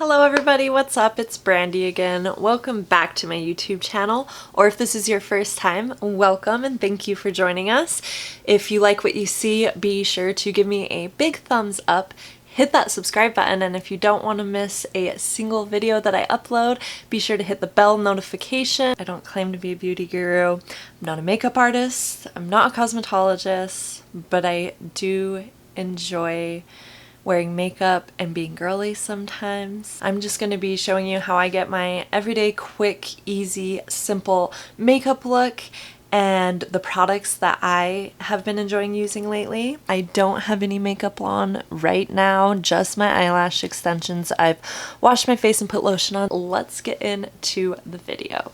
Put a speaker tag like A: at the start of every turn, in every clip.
A: Hello everybody, what's up? It's Brandy again. Welcome back to my YouTube channel, or if this is your first time, welcome and thank you for joining us. If you like what you see, be sure to give me a big thumbs up, hit that subscribe button, and if you don't want to miss a single video that I upload, be sure to hit the bell notification. I don't claim to be a beauty guru, I'm not a makeup artist, I'm not a cosmetologist, but I do enjoy wearing makeup and being girly sometimes. I'm just going to be showing you how I get my everyday, quick, easy, simple makeup look and the products that I have been enjoying using lately. I don't have any makeup on right now, just my eyelash extensions. I've washed my face and put lotion on. Let's get into the video.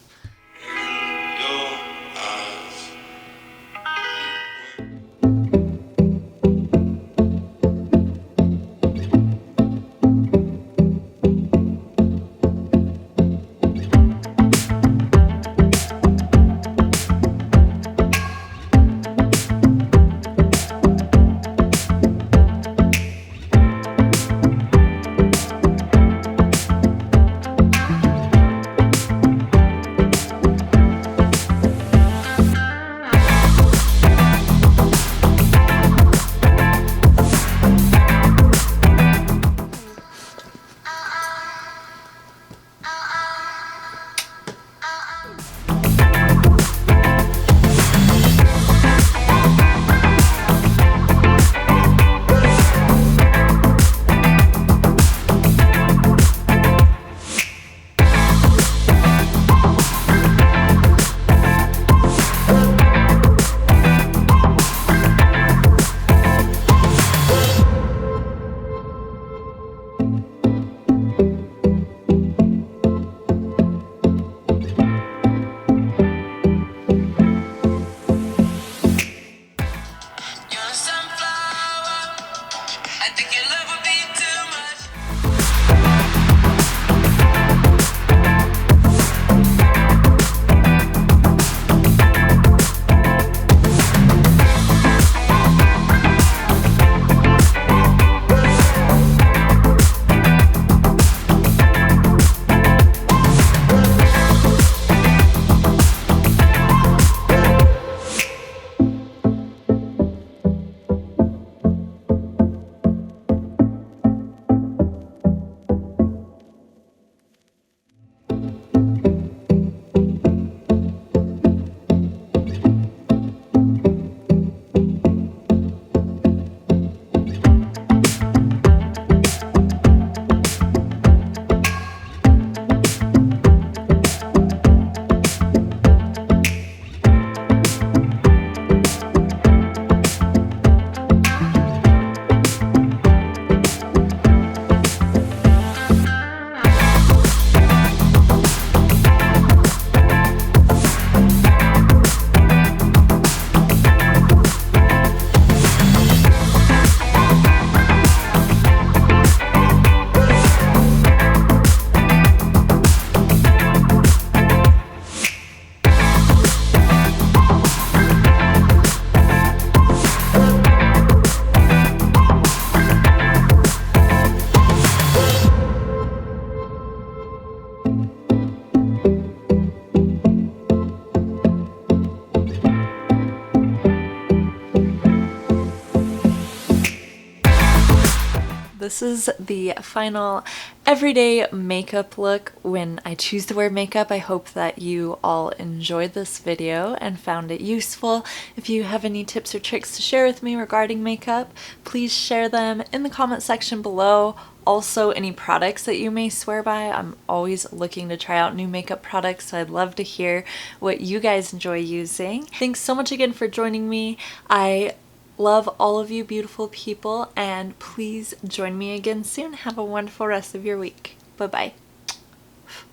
A: This is the final everyday makeup look when I choose to wear makeup. I hope that you all enjoyed this video and found it useful. If you have any tips or tricks to share with me regarding makeup, please share them in the comment section below. Also, any products that you may swear by. I'm always looking to try out new makeup products, so I'd love to hear what you guys enjoy using. Thanks so much again for joining me. I love all of you beautiful people, and please join me again soon. Have a wonderful rest of your week. Bye-bye.